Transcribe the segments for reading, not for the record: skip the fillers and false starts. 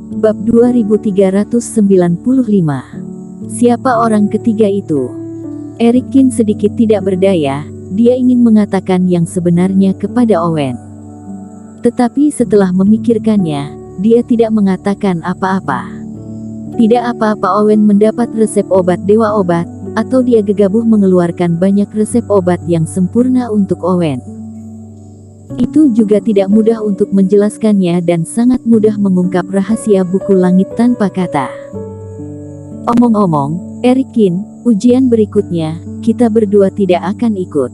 Bab 2395. Siapa orang ketiga itu? Erikin sedikit tidak berdaya, dia ingin mengatakan yang sebenarnya kepada Owen. Tetapi setelah memikirkannya, dia tidak mengatakan apa-apa. Tidak apa-apa Owen mendapat resep obat dewa obat, atau dia gegabah mengeluarkan banyak resep obat yang sempurna untuk Owen. Itu juga tidak mudah untuk menjelaskannya dan sangat mudah mengungkap rahasia buku langit tanpa kata. Omong-omong, Erikin, ujian berikutnya, kita berdua tidak akan ikut.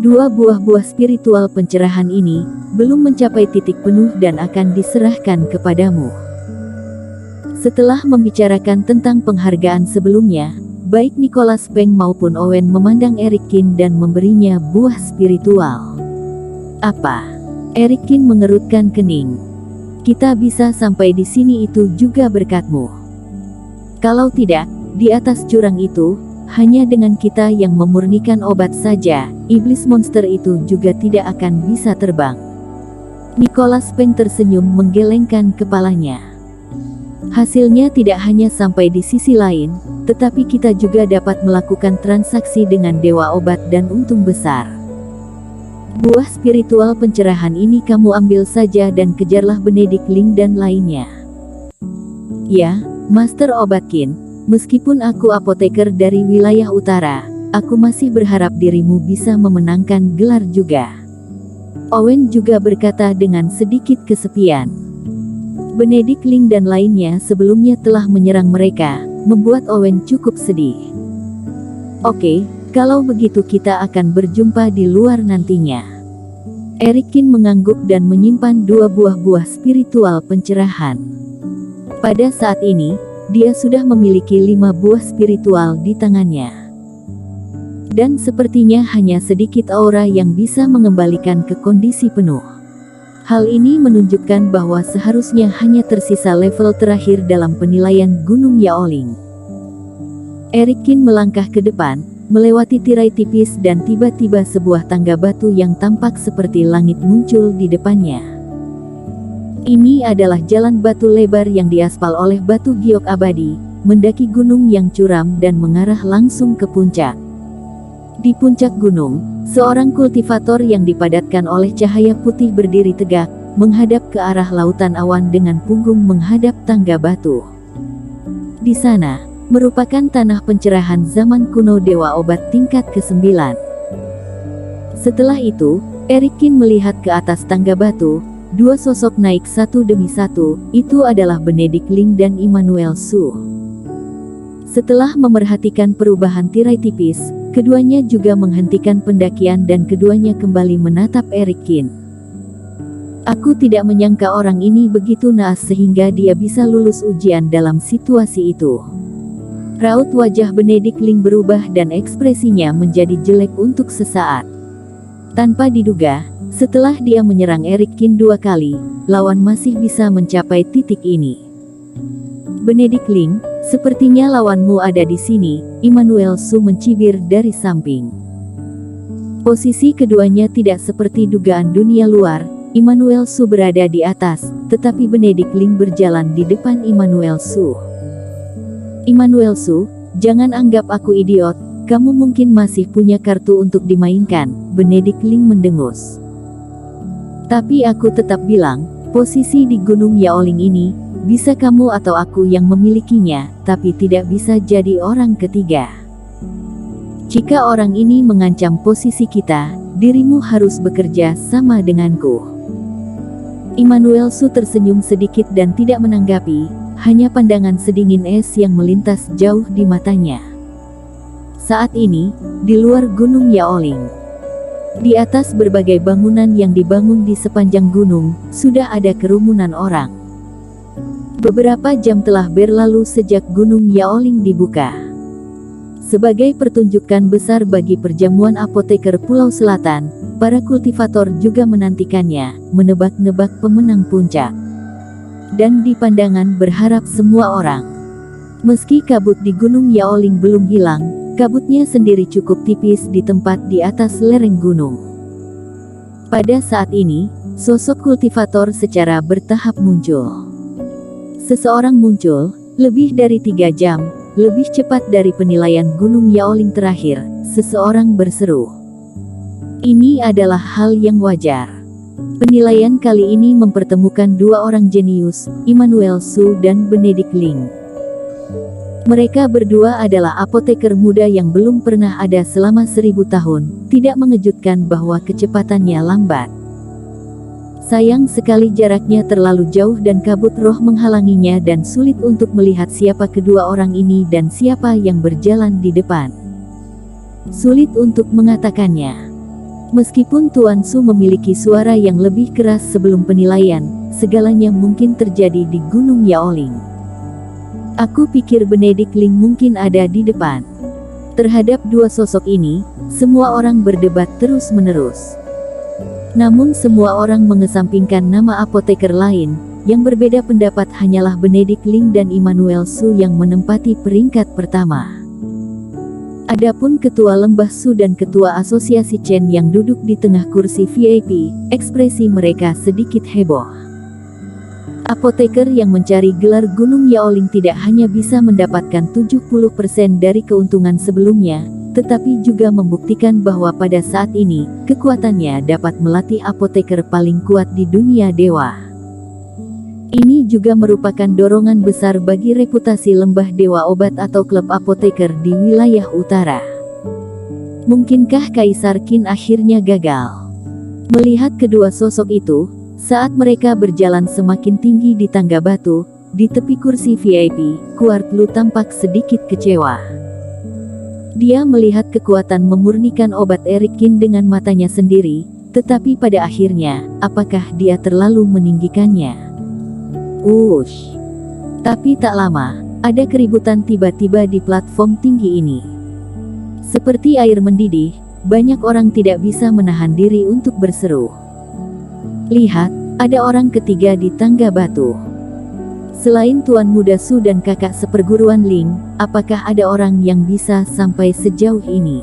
Dua buah spiritual pencerahan ini, belum mencapai titik penuh dan akan diserahkan kepadamu. Setelah membicarakan tentang penghargaan sebelumnya, baik Nicholas Peng maupun Owen memandang Erikin dan memberinya buah spiritual. Apa? Erikin mengerutkan kening. Kita bisa sampai di sini itu juga berkatmu. Kalau tidak, di atas jurang itu, hanya dengan kita yang memurnikan obat saja, iblis monster itu juga tidak akan bisa terbang. Nicholas Peng tersenyum menggelengkan kepalanya. Hasilnya tidak hanya sampai di sisi lain, tetapi kita juga dapat melakukan transaksi dengan dewa obat dan untung besar. Buah spiritual pencerahan ini kamu ambil saja dan kejarlah Benedict Ling dan lainnya. Ya, Master Obatkin, meskipun aku apoteker dari wilayah utara, aku masih berharap dirimu bisa memenangkan gelar juga. Owen juga berkata dengan sedikit kesepian. Benedict Ling dan lainnya sebelumnya telah menyerang mereka, membuat Owen cukup sedih. Oke. Kalau begitu kita akan berjumpa di luar nantinya. Erikin mengangguk dan menyimpan dua buah spiritual pencerahan. Pada saat ini, dia sudah memiliki 5 buah spiritual di tangannya. Dan sepertinya hanya sedikit aura yang bisa mengembalikan ke kondisi penuh. Hal ini menunjukkan bahwa seharusnya hanya tersisa level terakhir dalam penilaian Gunung Yaoling. Erikin melangkah ke depan, melewati tirai tipis dan tiba-tiba sebuah tangga batu yang tampak seperti langit muncul di depannya. Ini adalah jalan batu lebar yang diaspal oleh batu giok abadi, mendaki gunung yang curam dan mengarah langsung ke puncak. Di puncak gunung, seorang kultivator yang dipadatkan oleh cahaya putih berdiri tegak, menghadap ke arah lautan awan dengan punggung menghadap tangga batu. Di sana, merupakan tanah pencerahan zaman kuno dewa obat tingkat ke-9. Setelah itu, Erikin melihat ke atas tangga batu, 2 sosok naik satu demi satu, itu adalah Benedict Ling dan Immanuel Su. Setelah memerhatikan perubahan tirai tipis, keduanya juga menghentikan pendakian dan keduanya kembali menatap Erikin. Aku tidak menyangka orang ini begitu naas sehingga dia bisa lulus ujian dalam situasi itu. Raut wajah Benedict Ling berubah dan ekspresinya menjadi jelek untuk sesaat. Tanpa diduga, setelah dia menyerang Erikin 2 kali, lawan masih bisa mencapai titik ini. Benedict Ling, sepertinya lawanmu ada di sini, Immanuel Su mencibir dari samping. Posisi keduanya tidak seperti dugaan dunia luar, Immanuel Su berada di atas, tetapi Benedict Ling berjalan di depan Immanuel Su. Immanuel Su, jangan anggap aku idiot, kamu mungkin masih punya kartu untuk dimainkan, Benedict Ling mendengus. Tapi aku tetap bilang, posisi di Gunung Yaoling ini, bisa kamu atau aku yang memilikinya, tapi tidak bisa jadi orang ketiga. Jika orang ini mengancam posisi kita, dirimu harus bekerja sama denganku. Immanuel Su tersenyum sedikit dan tidak menanggapi. Hanya pandangan sedingin es yang melintas jauh di matanya. Saat ini, di luar Gunung Yaoling, di atas berbagai bangunan yang dibangun di sepanjang gunung, sudah ada kerumunan orang. Beberapa jam telah berlalu sejak Gunung Yaoling dibuka. Sebagai pertunjukan besar bagi perjamuan apoteker Pulau Selatan, para kultivator juga menantikannya, menebak-nebak pemenang puncak. Dan di pandangan berharap semua orang. Meski kabut di Gunung Yaoling belum hilang, kabutnya sendiri cukup tipis di tempat di atas lereng gunung. Pada saat ini, sosok kultivator secara bertahap muncul. Seseorang muncul, lebih dari 3 jam, lebih cepat dari penilaian Gunung Yaoling terakhir, seseorang berseru. Ini adalah hal yang wajar. Penilaian kali ini mempertemukan 2 orang jenius, Immanuel Su dan Benedict Ling. Mereka berdua adalah apoteker muda yang belum pernah ada selama 1000 tahun, tidak mengejutkan bahwa kecepatannya lambat. Sayang sekali jaraknya terlalu jauh dan kabut roh menghalanginya dan sulit untuk melihat siapa kedua orang ini dan siapa yang berjalan di depan. Sulit untuk mengatakannya. Meskipun Tuan Su memiliki suara yang lebih keras sebelum penilaian, segalanya mungkin terjadi di Gunung Yaoling. Aku pikir Benedict Ling mungkin ada di depan. Terhadap 2 sosok ini, semua orang berdebat terus-menerus. Namun semua orang mengesampingkan nama apoteker lain, yang berbeda pendapat hanyalah Benedict Ling dan Immanuel Su yang menempati peringkat pertama. Adapun Ketua Lembah Su dan Ketua Asosiasi Chen yang duduk di tengah kursi VIP, ekspresi mereka sedikit heboh. Apoteker yang mencari gelar Gunung Yaoling tidak hanya bisa mendapatkan 70% dari keuntungan sebelumnya, tetapi juga membuktikan bahwa pada saat ini, kekuatannya dapat melatih apoteker paling kuat di dunia dewa. Ini juga merupakan dorongan besar bagi reputasi Lembah Dewa Obat atau klub apoteker di wilayah utara. Mungkinkah Kaisar Qin akhirnya gagal? Melihat kedua sosok itu, saat mereka berjalan semakin tinggi di tangga batu, di tepi kursi VIP, Kuart Lu tampak sedikit kecewa. Dia melihat kekuatan memurnikan obat Eric Qin dengan matanya sendiri, tetapi pada akhirnya, apakah dia terlalu meninggikannya? Ush. Tapi tak lama, ada keributan tiba-tiba di platform tinggi ini. Seperti air mendidih, banyak orang tidak bisa menahan diri untuk berseru. Lihat, ada orang ketiga di tangga batu. Selain Tuan Muda Su dan kakak seperguruan Ling, apakah ada orang yang bisa sampai sejauh ini?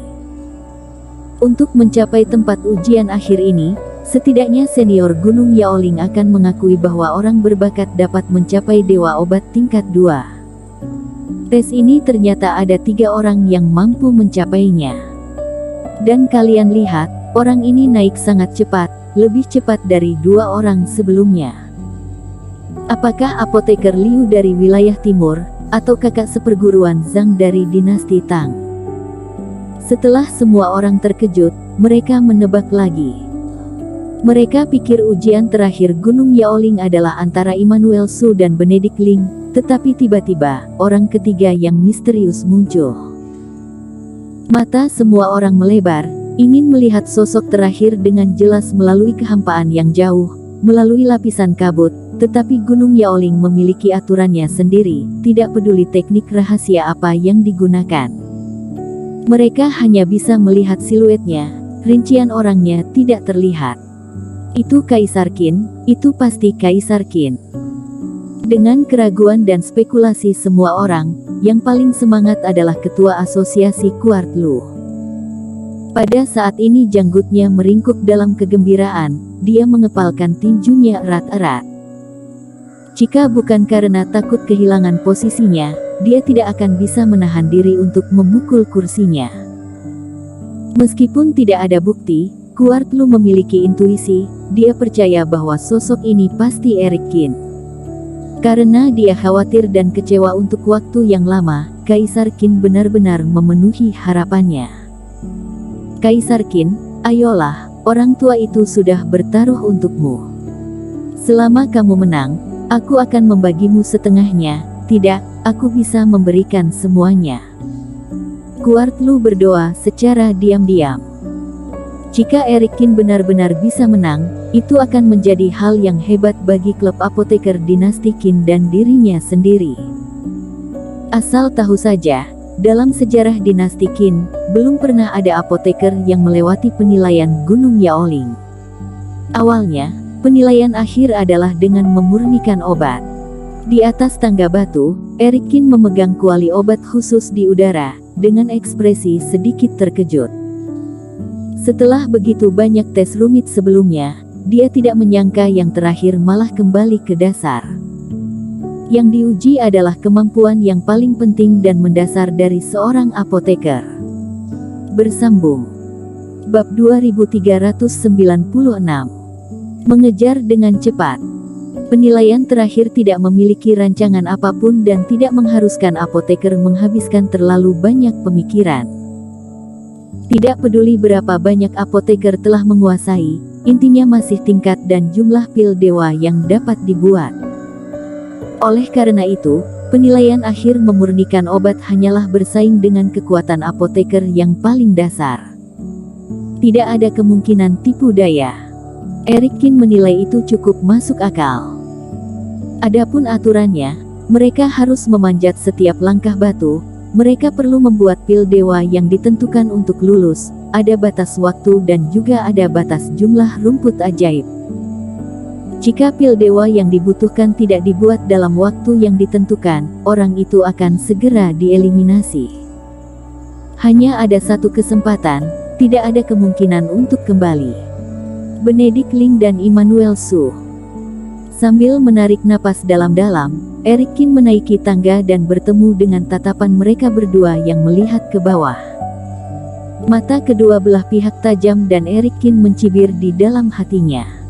Untuk mencapai tempat ujian akhir ini, setidaknya senior Gunung Yaoling akan mengakui bahwa orang berbakat dapat mencapai Dewa Obat tingkat 2. Tes ini ternyata ada 3 orang yang mampu mencapainya. Dan kalian lihat, orang ini naik sangat cepat, lebih cepat dari 2 orang sebelumnya. Apakah apoteker Liu dari wilayah timur, atau kakak seperguruan Zhang dari dinasti Tang? Setelah semua orang terkejut, mereka menebak lagi. Mereka pikir ujian terakhir Gunung Yaoling adalah antara Immanuel Su dan Benedict Ling, tetapi tiba-tiba, orang ketiga yang misterius muncul. Mata semua orang melebar, ingin melihat sosok terakhir dengan jelas melalui kehampaan yang jauh, melalui lapisan kabut, tetapi Gunung Yaoling memiliki aturannya sendiri, tidak peduli teknik rahasia apa yang digunakan. Mereka hanya bisa melihat siluetnya, rincian orangnya tidak terlihat. Itu Kaisar Qin, itu pasti Kaisar Qin. Dengan keraguan dan spekulasi semua orang, yang paling semangat adalah Ketua Asosiasi Kuart Lu. Pada saat ini janggutnya meringkuk dalam kegembiraan, dia mengepalkan tinjunya erat-erat. Jika bukan karena takut kehilangan posisinya, dia tidak akan bisa menahan diri untuk memukul kursinya. Meskipun tidak ada bukti, Kuart Lu memiliki intuisi, dia percaya bahwa sosok ini pasti Eric Qin. Karena dia khawatir dan kecewa untuk waktu yang lama, Kaisar Qin benar-benar memenuhi harapannya. Kaisar Qin, ayolah, orang tua itu sudah bertaruh untukmu. Selama kamu menang, aku akan membagimu setengahnya, tidak, aku bisa memberikan semuanya. Kuart Lu berdoa secara diam-diam. Jika Eric Qin benar-benar bisa menang, itu akan menjadi hal yang hebat bagi klub apoteker dinasti Qin dan dirinya sendiri. Asal tahu saja, dalam sejarah dinasti Qin, belum pernah ada apoteker yang melewati penilaian Gunung Yaoling. Awalnya, penilaian akhir adalah dengan memurnikan obat. Di atas tangga batu, Eric Qin memegang kuali obat khusus di udara, dengan ekspresi sedikit terkejut. Setelah begitu banyak tes rumit sebelumnya, dia tidak menyangka yang terakhir malah kembali ke dasar. Yang diuji adalah kemampuan yang paling penting dan mendasar dari seorang apoteker. Bersambung. Bab 2396. Mengejar dengan cepat. Penilaian terakhir tidak memiliki rancangan apapun dan tidak mengharuskan apoteker menghabiskan terlalu banyak pemikiran. Tidak peduli berapa banyak apoteker telah menguasai, intinya masih tingkat dan jumlah pil dewa yang dapat dibuat. Oleh karena itu, penilaian akhir memurnikan obat hanyalah bersaing dengan kekuatan apoteker yang paling dasar. Tidak ada kemungkinan tipu daya. Erikin menilai itu cukup masuk akal. Adapun aturannya, mereka harus memanjat setiap langkah batu, mereka perlu membuat pil dewa yang ditentukan untuk lulus, ada batas waktu dan juga ada batas jumlah rumput ajaib. Jika pil dewa yang dibutuhkan tidak dibuat dalam waktu yang ditentukan, orang itu akan segera dieliminasi. Hanya ada satu kesempatan, tidak ada kemungkinan untuk kembali. Benedict Ling dan Immanuel Su. Sambil menarik napas dalam-dalam, Erikin menaiki tangga dan bertemu dengan tatapan mereka berdua yang melihat ke bawah. Mata kedua belah pihak tajam dan Erikin mencibir di dalam hatinya.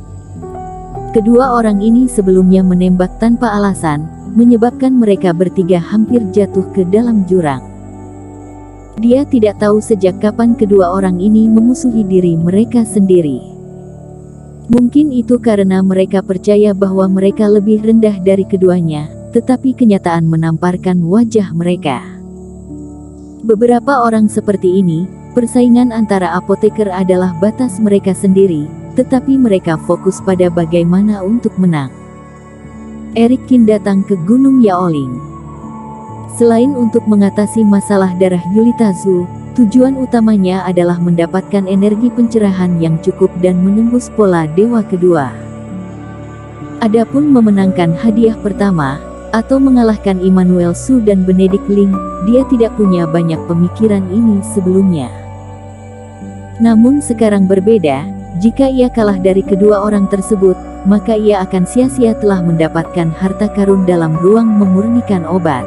Kedua orang ini sebelumnya menembak tanpa alasan, menyebabkan mereka bertiga hampir jatuh ke dalam jurang. Dia tidak tahu sejak kapan kedua orang ini memusuhi diri mereka sendiri. Mungkin itu karena mereka percaya bahwa mereka lebih rendah dari keduanya, tetapi kenyataan menamparkan wajah mereka. Beberapa orang seperti ini, persaingan antara apoteker adalah batas mereka sendiri, tetapi mereka fokus pada bagaimana untuk menang. Erikin datang ke Gunung Yaoling. Selain untuk mengatasi masalah darah Yulita Zhu, tujuan utamanya adalah mendapatkan energi pencerahan yang cukup dan menembus pola dewa kedua. Adapun memenangkan hadiah pertama, atau mengalahkan Immanuel Su dan Benedict Ling, dia tidak punya banyak pemikiran ini sebelumnya. Namun sekarang berbeda. Jika ia kalah dari kedua orang tersebut, maka ia akan sia-sia telah mendapatkan harta karun dalam ruang memurnikan obat.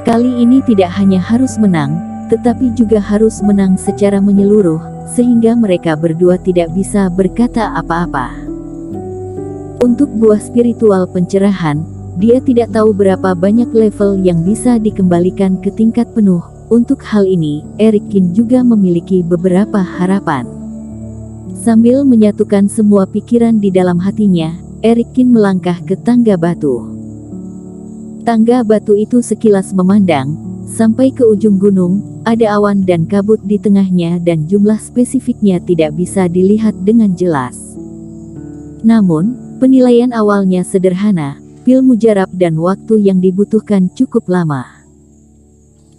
Kali ini tidak hanya harus menang, tetapi juga harus menang secara menyeluruh, sehingga mereka berdua tidak bisa berkata apa-apa. Untuk buah spiritual pencerahan, dia tidak tahu berapa banyak level yang bisa dikembalikan ke tingkat penuh. Untuk hal ini, Erikin juga memiliki beberapa harapan. Sambil menyatukan semua pikiran di dalam hatinya, Erikin melangkah ke tangga batu. Tangga batu itu sekilas memandang, sampai ke ujung gunung, ada awan dan kabut di tengahnya dan jumlah spesifiknya tidak bisa dilihat dengan jelas. Namun, penilaian awalnya sederhana, pil mujarab dan waktu yang dibutuhkan cukup lama.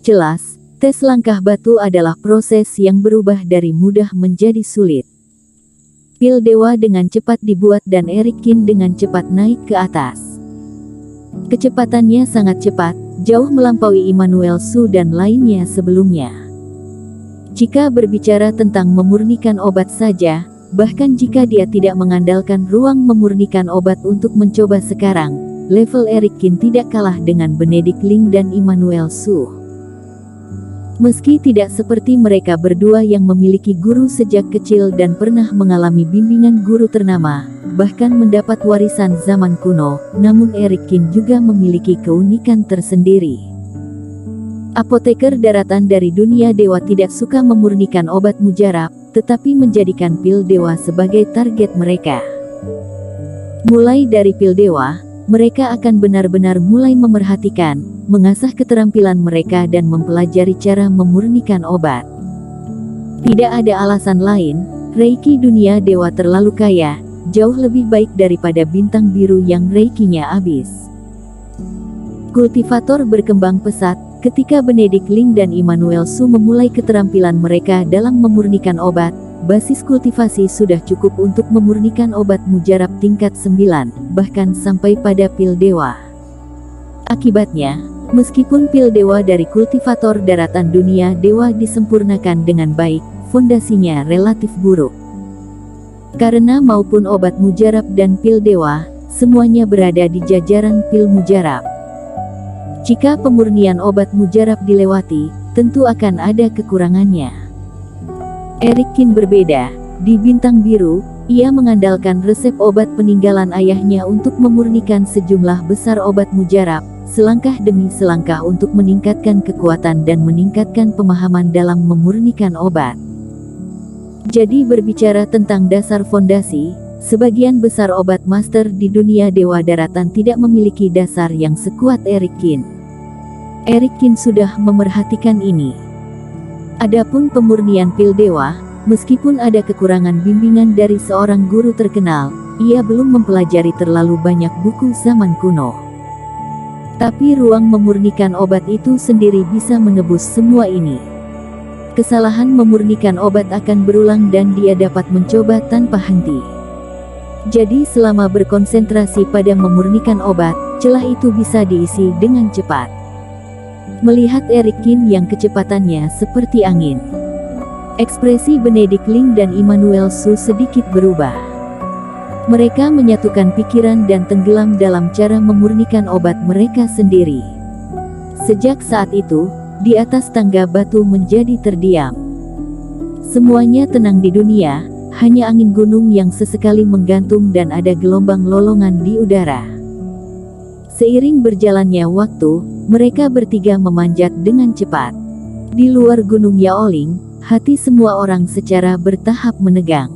Jelas, tes langkah batu adalah proses yang berubah dari mudah menjadi sulit. Pil dewa dengan cepat dibuat dan Erikin dengan cepat naik ke atas. Kecepatannya sangat cepat, jauh melampaui Immanuel Su dan lainnya sebelumnya. Jika berbicara tentang memurnikan obat saja, bahkan jika dia tidak mengandalkan ruang memurnikan obat untuk mencoba sekarang, level Erikin tidak kalah dengan Benedict Ling dan Immanuel Su. Meski tidak seperti mereka berdua yang memiliki guru sejak kecil dan pernah mengalami bimbingan guru ternama, bahkan mendapat warisan zaman kuno, namun Erikin juga memiliki keunikan tersendiri. Apoteker daratan dari dunia dewa tidak suka memurnikan obat mujarab, tetapi menjadikan pil dewa sebagai target mereka. Mulai dari pil dewa, mereka akan benar-benar mulai memerhatikan, mengasah keterampilan mereka dan mempelajari cara memurnikan obat. Tidak ada alasan lain, Reiki dunia dewa terlalu kaya, jauh lebih baik daripada bintang biru yang Reikinya habis. Kultivator berkembang pesat, ketika Benedict Ling dan Immanuel Su memulai keterampilan mereka dalam memurnikan obat. Basis kultivasi sudah cukup untuk memurnikan obat mujarab tingkat 9, bahkan sampai pada pil dewa. Akibatnya, meskipun pil dewa dari kultivator daratan dunia dewa disempurnakan dengan baik, fondasinya relatif buruk. Karena maupun obat mujarab dan pil dewa, semuanya berada di jajaran pil mujarab. Jika pemurnian obat mujarab dilewati, tentu akan ada kekurangannya. Eric Kin berbeda. Di Bintang Biru, ia mengandalkan resep obat peninggalan ayahnya untuk memurnikan sejumlah besar obat mujarab, selangkah demi selangkah untuk meningkatkan kekuatan dan meningkatkan pemahaman dalam memurnikan obat. Jadi berbicara tentang dasar fondasi, sebagian besar obat master di dunia dewa daratan tidak memiliki dasar yang sekuat Eric Kin. Eric Kin sudah memerhatikan ini. Adapun pemurnian pil dewa, meskipun ada kekurangan bimbingan dari seorang guru terkenal, ia belum mempelajari terlalu banyak buku zaman kuno. Tapi ruang memurnikan obat itu sendiri bisa menebus semua ini. Kesalahan memurnikan obat akan berulang dan dia dapat mencoba tanpa henti. Jadi selama berkonsentrasi pada memurnikan obat, celah itu bisa diisi dengan cepat. Melihat Eric Kin yang kecepatannya seperti angin, ekspresi Benedict Ling dan Immanuel Su sedikit berubah. Mereka menyatukan pikiran dan tenggelam dalam cara memurnikan obat mereka sendiri. Sejak saat itu, di atas tangga batu menjadi terdiam. Semuanya tenang di dunia, hanya angin gunung yang sesekali menggantung dan ada gelombang lolongan di udara. Seiring berjalannya waktu, mereka bertiga memanjat dengan cepat. Di luar gunung Yaoling, hati semua orang secara bertahap menegang.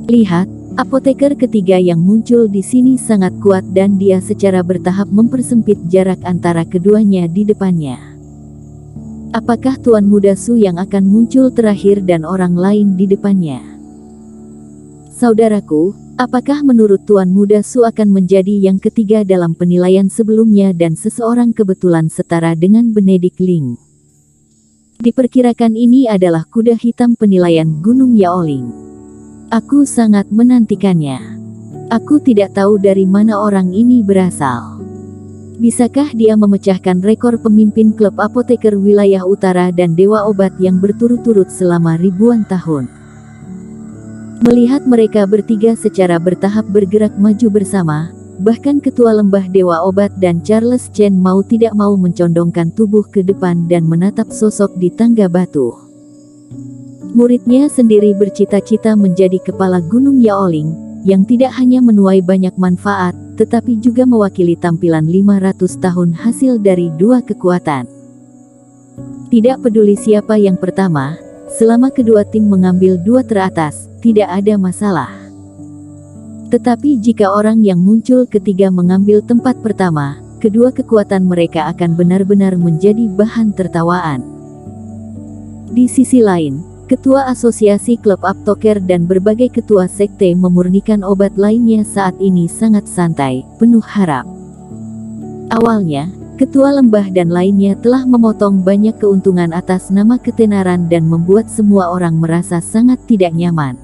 Lihat, apoteker ketiga yang muncul di sini sangat kuat dan dia secara bertahap mempersempit jarak antara keduanya di depannya. Apakah Tuan Muda Su yang akan muncul terakhir dan orang lain di depannya? Saudaraku, apakah menurut Tuan Muda Su akan menjadi yang ketiga dalam penilaian sebelumnya dan seseorang kebetulan setara dengan Benedict Ling? Diperkirakan ini adalah kuda hitam penilaian Gunung Yaoling. Aku sangat menantikannya. Aku tidak tahu dari mana orang ini berasal. Bisakah dia memecahkan rekor pemimpin klub apoteker wilayah utara dan dewa obat yang berturut-turut selama ribuan tahun? Melihat mereka bertiga secara bertahap bergerak maju bersama, bahkan ketua lembah dewa obat dan Charles Chen mau tidak mau mencondongkan tubuh ke depan dan menatap sosok di tangga batu. Muridnya sendiri bercita-cita menjadi kepala Gunung Yaoling, yang tidak hanya menuai banyak manfaat, tetapi juga mewakili tampilan 500 tahun hasil dari dua kekuatan. Tidak peduli siapa yang pertama, selama kedua tim mengambil dua teratas, tidak ada masalah. Tetapi jika orang yang muncul ketiga mengambil tempat pertama, kedua kekuatan mereka akan benar-benar menjadi bahan tertawaan. Di sisi lain, ketua asosiasi klub aptoker dan berbagai ketua sekte memurnikan obat lainnya saat ini sangat santai, penuh harap. Awalnya, ketua lembah dan lainnya telah memotong banyak keuntungan atas nama ketenaran dan membuat semua orang merasa sangat tidak nyaman.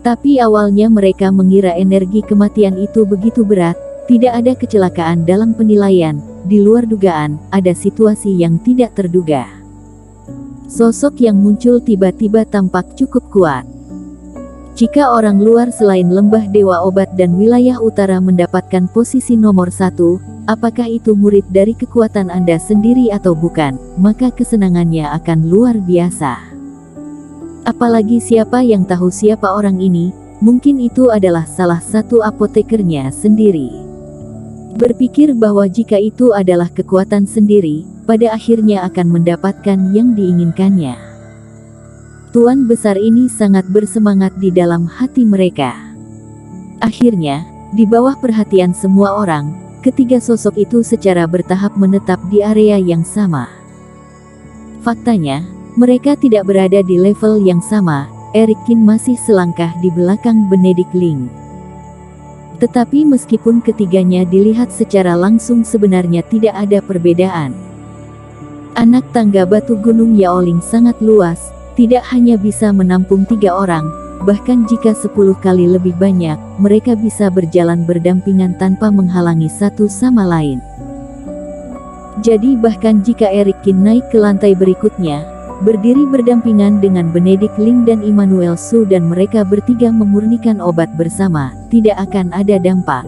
Tapi awalnya mereka mengira energi kematian itu begitu berat, tidak ada kecelakaan dalam penilaian, di luar dugaan, ada situasi yang tidak terduga. Sosok yang muncul tiba-tiba tampak cukup kuat. Jika orang luar selain lembah dewa obat dan wilayah utara mendapatkan posisi nomor 1, apakah itu murid dari kekuatan Anda sendiri atau bukan, maka kesenangannya akan luar biasa. Apalagi siapa yang tahu siapa orang ini, mungkin itu adalah salah satu apotekernya sendiri. Berpikir bahwa jika itu adalah kekuatan sendiri, pada akhirnya akan mendapatkan yang diinginkannya. Tuan besar ini sangat bersemangat di dalam hati mereka. Akhirnya, di bawah perhatian semua orang, ketiga sosok itu secara bertahap menetap di area yang sama. Faktanya, mereka tidak berada di level yang sama. Eric Kin masih selangkah di belakang Benedict Ling. Tetapi meskipun ketiganya dilihat secara langsung sebenarnya tidak ada perbedaan. Anak tangga batu Gunung Yaoling sangat luas, tidak hanya bisa menampung 3 orang, bahkan jika 10 kali lebih banyak, mereka bisa berjalan berdampingan tanpa menghalangi satu sama lain. Jadi bahkan jika Eric Kin naik ke lantai berikutnya, berdiri berdampingan dengan Benedict Ling dan Immanuel Su, dan mereka bertiga memurnikan obat bersama, tidak akan ada dampak.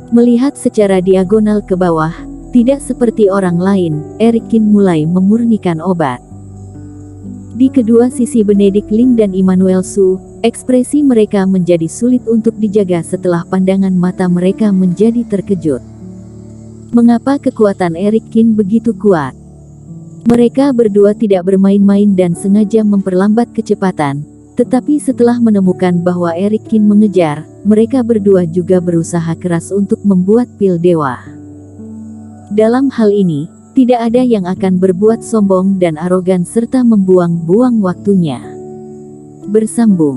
Melihat secara diagonal ke bawah, tidak seperti orang lain, Eric Kin mulai memurnikan obat. Di kedua sisi Benedict Ling dan Immanuel Su, ekspresi mereka menjadi sulit untuk dijaga setelah pandangan mata mereka menjadi terkejut. Mengapa kekuatan Eric Kin begitu kuat? Mereka berdua tidak bermain-main dan sengaja memperlambat kecepatan, tetapi setelah menemukan bahwa Eric Kin mengejar, mereka berdua juga berusaha keras untuk membuat pil dewa. Dalam hal ini, tidak ada yang akan berbuat sombong dan arogan serta membuang-buang waktunya. Bersambung.